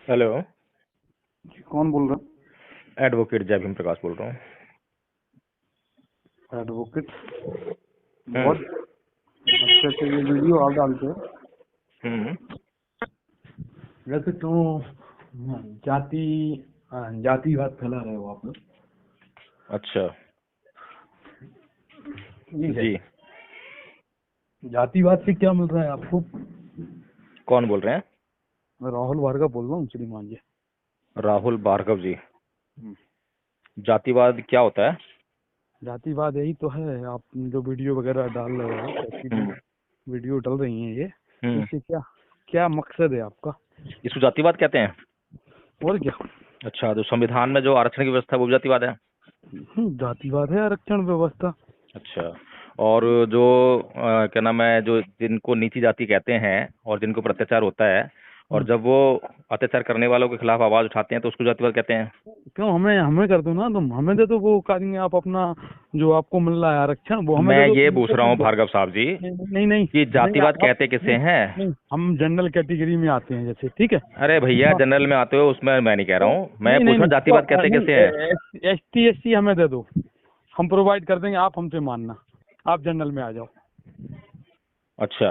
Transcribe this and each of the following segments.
Hello. जी, कौन बोल रहा एडवोकेट जय भीम प्रकाश बोल रहा हूँ। है? एडवोकेट। हम्म। बहुत अच्छे अच्छे ये वीडियो आप डालते हो। हम्म। वैसे तो जाति जातिवाद फैला रहे हो आप लोग। अच्छा। जी है। जी। जातिवाद से क्या मिल रहा है आपको? कौन बोल रहे हैं? मैं राहुल भार्गव बोल रहा हूँ, श्रीमान जी। राहुल भार्गव जी। हम्म। जातिवाद क्या होता है? जातिवाद यही तो है, आप जो वीडियो वगैरह डाल रहे हो, कैसी भी हम्म। वीडियो डाल रही हैं ये, हम्म। इससे क्या क्या मकसद है आपका? इसको जातिवाद कहते हैं। और क्या? अच्छा, तो संविधान में जो आरक्षण की व्यवस्था है वो भी जातिवाद है। जातिवाद है आरक्षण व्यवस्था। अच्छा। और जो क्या नाम है, जो जिनको नीची जाति कहते हैं और जिनको पर अत्याचार होता है, और हम्म। जब वो अत्याचार करने वालों के खिलाफ आवाज उठाते हैं तो उसको जातिवाद कहते हैं। क्यों हमें हमें कर दो ना, तुम हमें दे दो, वो करेंगे आप अपना जो आपको मिल रहा है आरक्षण वो हमें मैं दे दो, ये तुम पूछ हमको रहा मत हूँ दो। भार्गव साहब जी नहीं नहीं नहीं कि नहीं जातिवाद आप कहते किसे नहीं हैं। नहीं, हम जनरल कैटेगरी में आते हैं जैसे, ठीक है। अरे भैया, हाँ, जनरल में आते हो उसमें मैं नहीं कह रहा तो हूँ, मैं नहीं पूछ नहीं रहा नहीं हूँ जातिवाद तो कहते कैसे हैं। नहीं, ST SC हमें दे दो, हम प्रोवाइड कर देंगे, आप हमसे मानना, आप जनरल में आ जाओ। अच्छा।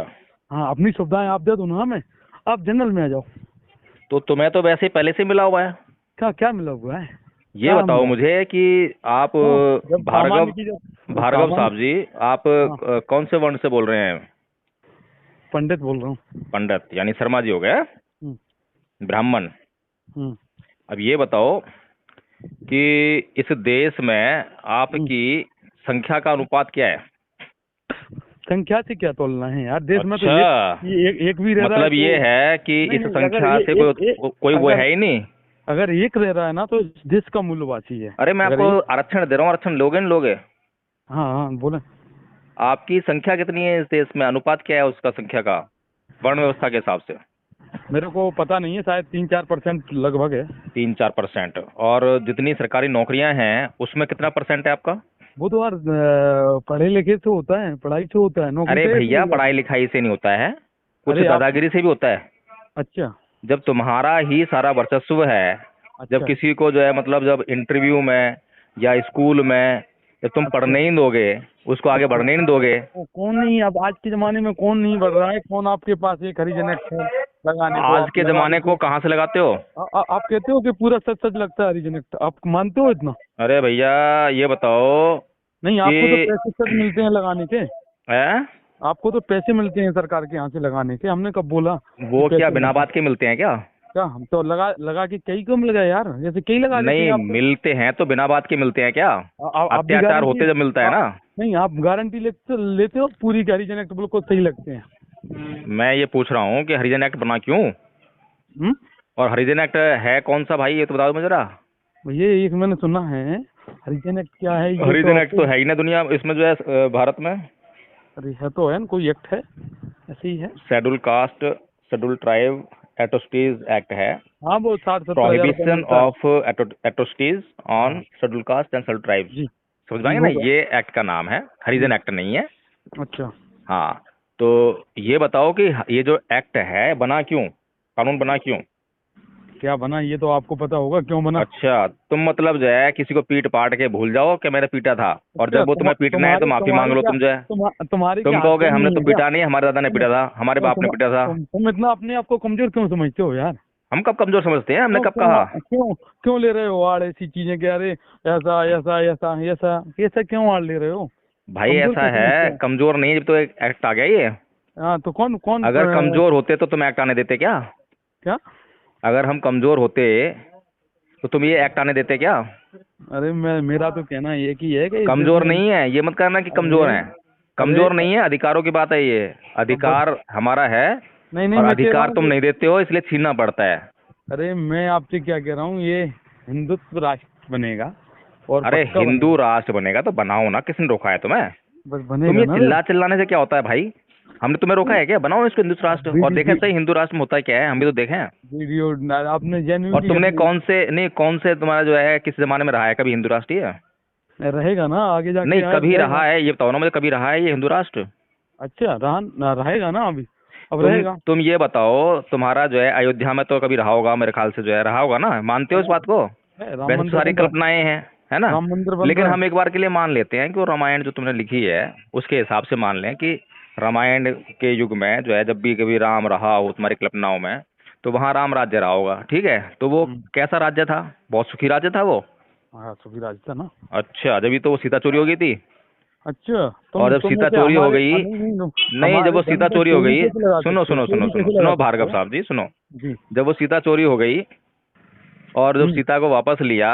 हाँ, अपनी सुविधाएं आप दे दो ना हमें, आप जनरल में आ जाओ। तो तुम्हें तो वैसे ही पहले से मिला हुआ है। क्या क्या मिला हुआ है? ये क्या बताओ मिला? मुझे कि आप क्यों? जब सामान्य भार्गव की जब भार्गव सामान्य। साहब जी, आप हाँ, कौन से वर्ण से बोल रहे हैं? पंडित बोल रहा हूँ। पंडित यानी शर्मा जी हो गए। हम्म। ब्राह्मण। हम्म। अब ये बताओ कि इस देश में हम्म। आपकी संख्या का अनुपात क्या है? संख्या से क्या तोलना है यार, देश में तो अच्छा, एक भी रह रहा है मतलब ये तो। है कि नहीं इस नहीं, अगर संख्या से कोई वो अगर है ही नहीं। अगर एक रह रहा है ना तो इस देश का मूल्यवासी है। अरे मैं अगर आपको एक। आरक्षण दे रहा हूँ, आरक्षण लोगे नहीं लोगे? हाँ हाँ, बोले। आपकी संख्या कितनी है इस देश में, अनुपात क्या है उसका संख्या का, वर्ण व्यवस्था के हिसाब से? मेरे को पता नहीं है, शायद 3-4% लगभग है। 3-4%। और जितनी सरकारी नौकरियां हैं उसमें कितना परसेंट है आपका? वो तो यार पढ़े लिखे से होता है, पढ़ाई से होता है, नौकरी अरे कैसे भैया, मिल पढ़ाई जाती लिखाई से नहीं होता है, है? कुछ अरे आप। दादागिरी से भी होता है। अच्छा। जब तुम्हारा ही सारा वर्चस्व है, जब अच्छा। किसी को जो है मतलब जब इंटरव्यू में या स्कूल में जब तुम अच्छा। पढ़ने ही नहीं दोगे, उसको आगे अच्छा। बढ़ने ही नहीं दोगे। कौन नहीं, अब आज के जमाने में कौन नहीं बढ़ रहा है? कौन आपके पास एक हरिजन एक्ट है लगाने को, आज आप के लगा जमाने लीजिए। को कहाँ से लगाते हो? आप कहते हो कि पूरा सच सच लगता है हरिजन एक्ट, आप मानते हो इतना? अरे भैया, ये बताओ नहीं, कि आपको तो पैसे सच मिलते हैं लगाने के। है, आपको तो पैसे मिलते हैं सरकार के यहाँ से लगाने के, हमने कब बोला कि वो क्या पैसे बिना मिलते हैं? बात के मिलते हैं क्या? क्या हम तो लगा लगा के कई को मिल गए यार, जैसे कई लगा देते हैं नहीं आप तो। मिलते हैं तो बिना बात के मिलते हैं क्या? आप भी अत्याचार गारंटी। होते जब मिलता है ना। नहीं, आप गारंटी लेते हो पूरी की हरिजन एक्ट बिल्कुल सही लगते हैं? मैं ये पूछ रहा हूँ कि हरिजन एक्ट बना क्यों, हम्म। और हरिजन एक्ट है कौन सा भाई, ये तो बताओ मुझे जरा। ये एक मैंने सुना है, हरिजन एक्ट क्या है ये तो हरिजन एक्ट आपको। तो है ही ना दुनिया इसमें जो है भारत में। अरे है तो है ना, कोई एक्ट है, ऐसे ही है। Schedule caste, schedule tribe atrocities act है। हाँ, वो 60-70 हज़ार रुपये प्रोहिबिशन मिलता है। ऑफ एट्रोसिटीज ऑन हाँ। Schedule caste and schedule tribes. जी। समझ जी पाएंगे ना, होगा। ये एक्ट का नाम है, हरिजन एक्ट नहीं है। अच्छा। हाँ। तो ये बताओ कि ये जो एक्ट है बना क्यों, कानून बना क्यों? क्या बना ये तो आपको पता होगा क्यों बना। अच्छा, तुम मतलब जो है किसी को पीट पाट के भूल जाओ कि मैंने पीटा था, और अच्छा, जब वो तुम्हें पीटना है तो तुम्हारे माफी मांग तुम्हारे लो क्या तुम जो है। तुम्हारे क्या तुम हाथ कहोगे पैर हमने नहीं तो है क्या? पीटा नहीं, हमारे दादा ने पीटा था, हमारे बाप ने पीटा था। तुम इतना अपने आप को कमजोर क्यों समझते हो यार? हम कब कमजोर समझते हैं, हमने क्यों कब कहा? क्यों क्यों क्यों ले रहे हो आड़ ऐसी चीजें कि अरे ऐसा ऐसा ऐसा ऐसा ऐसा क्यों आड़ ले रहे हो? भाई कमजोर ऐसा क्यों समझते है, हो? कमजोर नहीं है, जब तो एक एक्ट आ गया ये। हाँ, तो कौन कौन अगर कमजोर होते तो तुम एक्ट आने देते क्या? क्या? अगर हम कमजोर होते तो तुम ये एक्ट आने देते क्या? अरे मेरा तो कहना ये कि है कि इस देश कमजोर में। नहीं है, ये मत करना कि कमजोर अरे। है। अरे कमजोर नहीं है, अधिकारों की बात है ये। बस। अधिकार हमारा है, नहीं नहीं, और मैं कह रहा अधिकार हूँ तुम कि। नहीं देते हो इसलिए छीनना पड़ता है। अरे मैं आपसे क्या कह रहा हूँ, ये हिंदुत्व राष्ट्र बनेगा और अरे पक्का हिंदू बनेगा। राष्ट्र बनेगा तो बनाओ ना, किसने रोका है तुम्हें? बस तुम बनेगा ये ना रे। चिल्ला चिल्लाने से क्या होता है भाई? हमने तुम्हें रोका है क्या? बनाओ इसको हिंदू राष्ट्र, और देखें सही हिंदू राष्ट्र में होता है क्या है, हम भी तो देखें। वीडियो आपने और जेन्युइनली तुमने अपनी। कौन से, नहीं कौन से तुम्हारा जो है किस जमाने में रहा है कभी हिंदू राष्ट्रीय? रहेगा ना आगे जाके, नहीं, यार कभी रहेगा। रहा है ये बताओ ना मुझे, कभी रहा है ये हिंदू राष्ट्र? अच्छा, रहेगा ना अभी। अब रहेगा। तुम ये बताओ, तुम्हारा जो है अयोध्या में तो कभी रहा होगा, मेरे ख्याल से जो है रहा होगा ना, मानते हो इस बात को? राम वैसे तो मंदिर सारी बन रहा कल्पनाएं हैं, है ना? राम मंदिर बन लेकिन रहा हम है। एक बार के लिए मान लेते हैं कि वो रामायण जो तुमने लिखी है उसके हिसाब से मान लें कि रामायण के युग में जो है जब भी कभी राम रहा हो तुम्हारी कल्पनाओं में, तो वहाँ राम राज्य रहा होगा, ठीक है? तो वो कैसा राज्य था? बहुत सुखी राज्य था वो? हाँ, सुखी राज था ना। अच्छा, जब तो वो सीता चोरी हो गई थी। अच्छा, और जब तुम सीता ऐसे चोरी हो हमारे गई, नहीं, नहीं, जब हमारे वो धर्म सीता पे चोरी हो चोरी गई, कैसे लगा सुनो सकते हो? सुनो सुनो चोरी सुनो कैसे लगा सुनो सकते भार्गव हो? साहब जी, सुनो। जी। जब वो सीता चोरी हो गई और जब सीता को वापस लिया,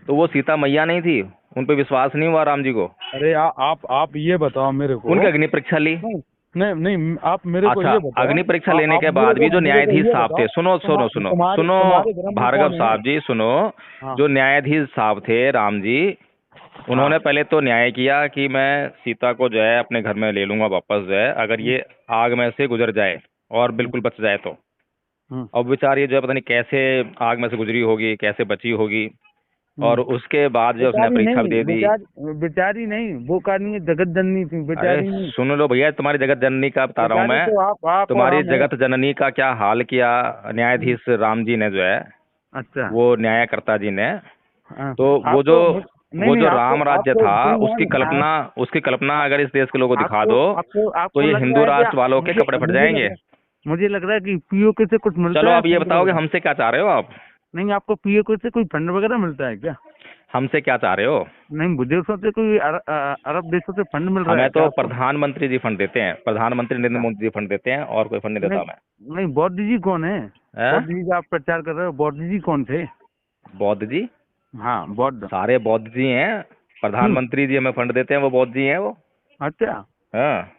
तो वो सीता मैया नहीं थी, उन पे विश्वास नहीं हुआ राम जी को, अरे आप ये बताओ मेरे को। उनकी अग्नि परीक्षा ली। नहीं नहीं नहीं, आप मेरे को अच्छा, ये बताओ। अग्नि परीक्षा लेने आप के बाद भी जो मेरे को न्यायाधीश ये साहब बताओ, थे, सुनो सुनो सुनो तुम्हारे सुनो, तुम्हारे धर्म में भार्गव कौन है? साहब जी सुनो, हाँ जो न्यायाधीश साहब थे राम जी, हाँ। उन्होंने पहले तो न्याय किया कि मैं सीता को जो है अपने घर में ले लूंगा वापस, जो है अगर ये आग में से गुजर जाए और बिल्कुल बच जाए तो। हम्म, अब बेचारी ये जो है पता नहीं कैसे आग में से गुजरी होगी, कैसे बची होगी, और उसके बाद जो उसने बेचारी परीक्षा भी नहीं, दे दी। बेचारी नहीं, वो कहानी जगत जननी थी, अरे बेचारी नहीं। सुन लो भैया, तुम्हारी जगत जननी का बता रहा हूँ बेचारी मैं। तो आप और तुम्हारी हम है। जगत जननी का क्या हाल किया न्यायाधीश राम जी ने जो है, अच्छा। वो न्यायकर्ता जी ने। हाँ, तो आपको नहीं वो नहीं, जो आपको राम राज्य आपको था, सुनिए उसकी ना, कल्पना, अगर इस देश के लोगों को दिखा आपको दो, आपको तो आपको ये लग रहा हिंदू है क्या? राष्ट्र वालों के कपड़े फट जाएंगे। मुझे लग रहा है कि पीओके से कुछ चलो मिलता है, आप ये फंड बताओ कि वगैरह। हमसे क्या चाह रहे हो आप? नहीं, आपको पीओके से कोई फंड वगैरह मिलता है क्या? हमसे क्या चाह रहे हो? नहीं, विदेशों से कोई अरब देशों से फंड मिल रहा हमें है क्या तो आपको? प्रधानमंत्री जी फंड देते हैं, प्रधानमंत्री नरेंद्र अच्छा। मोदी जी फंड देते हैं, और कोई फंड नहीं नहीं देता मैं। नहीं, बौद्ध जी कौन है? हैं? बौद्ध जी का आप प्रचार कर रहे हो, बौद्ध जी कौन थे? बौद्ध जी? हाँ, बौद्ध। सारे बौद्ध जी हैं, प्रधानमंत्री जी हमें फंड देते हैं, वो बौद्ध जी हैं वो। अच्छा। हाँ।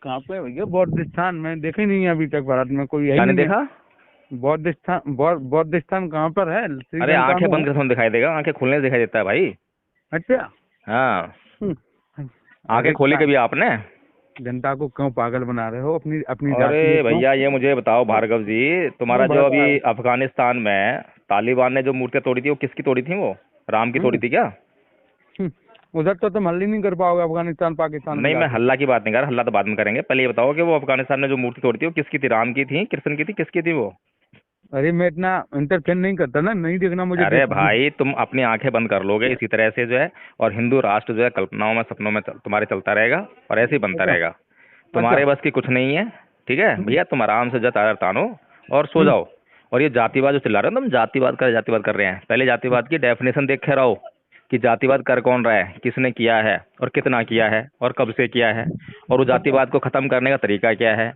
कहाँ पे है भैया बौद्ध स्थान? मैं देखे नहीं है अभी तक, भारत में कोई है ही क्या नहीं नहीं है। देखा? बौद्ध स्थान कहाँ पर है? अरे श्रीलंका आंखें में है? बंद करके दिखाई देगा, आंखें खुलने से दिखाई देता है भाई। अच्छा। हाँ। आंखें अरे खोली क्या कभी आपने? जनता को क्यों पागल बना रहे हो? अपनी अपनी जाति में अरे क्यों भैया, ये मुझे बताओ भार्गव जी, तुम्हारा क्यों जो भड़का अभी रहे अफगानिस्तान में तालिबान ने जो मूर्तियां तोड़ी थी, वो किसकी तोड़ी थी? वो राम की हो? तोड़ी थी क्या? उधर तो तुम हल ही नहीं कर पाओगे, अफगानिस्तान पाकिस्तान में नहीं, मैं जाके। हल्ला की बात नहीं कर रहा, हल्ला तो बाद में करेंगे, पहले ये बताओ कि वो अफगानिस्तान में जो मूर्ति तोड़ी थी वो किसकी थी? राम की थी, कृष्ण की थी, किसकी थी वो? अरे मैं इतना इंटरफेयर नहीं करता ना, नहीं देखना मुझे अरे देखना नहीं। भाई, तुम अपनी आंखें बंद कर लोगे इसी तरह से जो है, और हिंदू राष्ट्र जो है कल्पनाओं में, सपनों में तुम्हारे चलता रहेगा, और ऐसे ही बनता अच्छा। रहेगा। अच्छा। तुम्हारे बस की कुछ नहीं है, ठीक है भैया? तुम आराम से चादर तानो और सो हम्म, जाओ। और ये जातिवाद जो चिल्ला रहे हो, तुम जातिवाद कर रहे हैं, पहले जातिवाद की डेफिनेशन देखे रहो कि जातिवाद कर कौन रहा है, किसने किया है, और कितना किया है, और कब से किया है, और वो अच्छा। जातिवाद को खत्म करने का तरीका क्या है।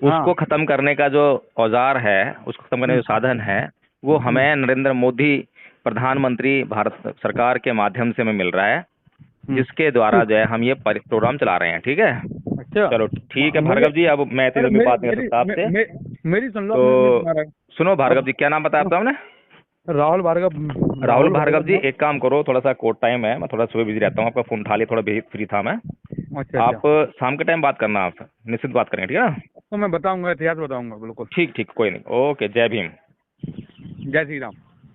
हाँ। उसको खत्म करने का जो औजार है, उसको खत्म करने का जो साधन है, वो हमें नरेंद्र मोदी प्रधानमंत्री भारत सरकार के माध्यम से हमें मिल रहा है, हम्म, जिसके द्वारा जो है हम ये प्रोग्राम चला रहे हैं, ठीक है? अच्छा। चलो ठीक है मुझे भार्गव जी, अब मैं इतनी अरे लंबी मेरी बात नहीं कर मेरी सकता आपसे। मेरी सुन लो, तो अपनी तुम्हारा सुनो भार्गव अब जी, क्या नाम बताया आपका हमने? राहुल भार्गव। राहुल भार्गव जी, ना? एक काम करो, थोड़ा सा कोर्ट टाइम है, मैं थोड़ा सुबह बिजी रहता हूँ, आपका फोन उठा लिया, थोड़ा फ्री था मैं। अच्छा अच्छा। आप शाम के टाइम बात करना, आप निश्चित बात करेंगे, ठीक है ना? तो मैं बताऊंगा, इतिहास बताऊंगा बिल्कुल। ठीक ठीक, कोई नहीं, ओके, जय भीम। जय श्री राम।